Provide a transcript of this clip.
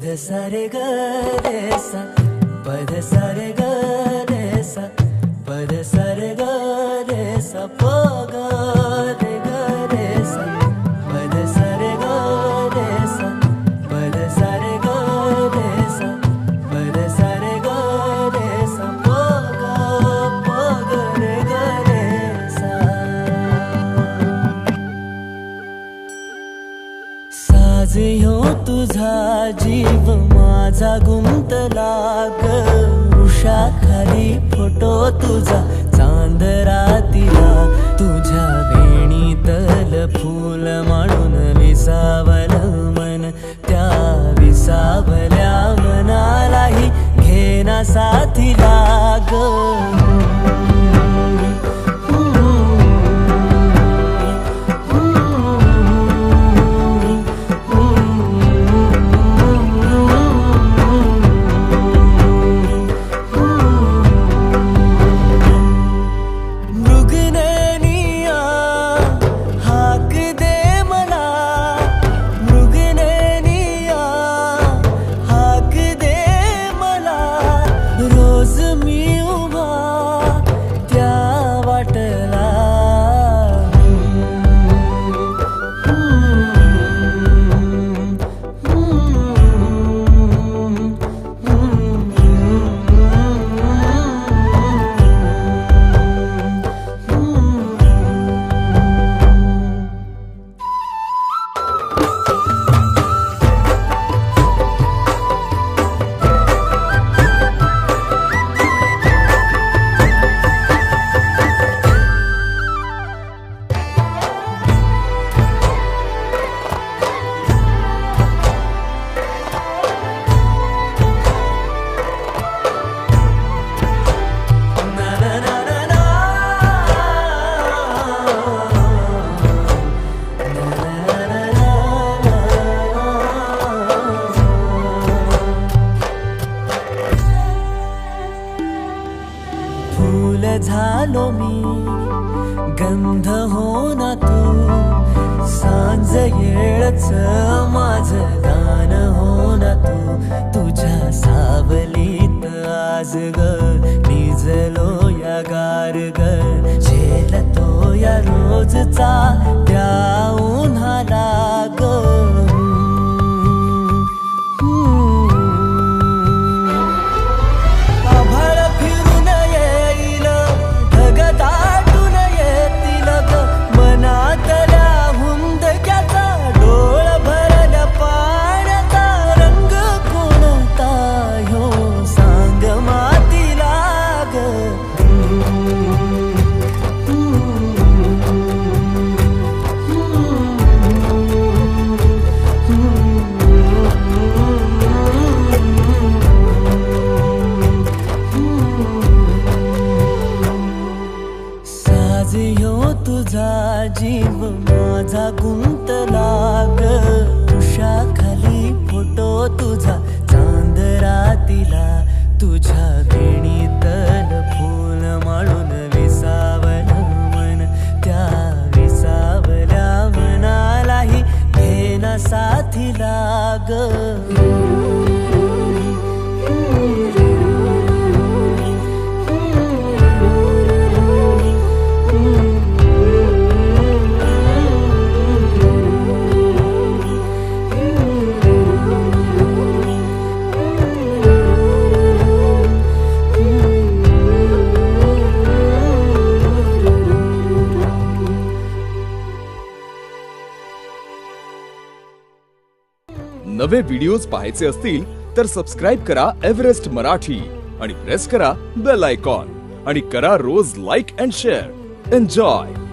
सा रे ग रे सा पद सा रे ग रे सा पद सा रे ग रे सा प ग रे ग रे सा पद सा रे ग रे सा पद सा रे ग रे सा पद सा रे ग रे सा प ग रे ग रे सा साज ह्यो तुझा जीव माझा गुंतला ग उषाखाली फोटो तुझा चांदरातीला तुझ्या वेणीतल फूल म्हणून विसावल मन त्या विसावल्या मनालाही घेना साथीला ग झालो मी गंध हो ना तू सांज येळच माझं गान हो ना तू तुझ्या सावलीत आज ग निजलो या गार ग झेलतो या रोजचा त्या उन्हाला ग तुझा जीव माझा गुंतला ग उषाखाली फोटो तुझा चांदरातीला तुझ्या वेणीतल फूल माळून विसावल मन त्या विसावल्या मनालाही घेना साथीला ग नवे व्हिडिओज पाहायचे असतील तर सबस्क्राइब करा एव्हरेस्ट मराठी आणि प्रेस करा बेल आयकॉन आणि करा रोज लाईक अँड शेअर. एन्जॉय.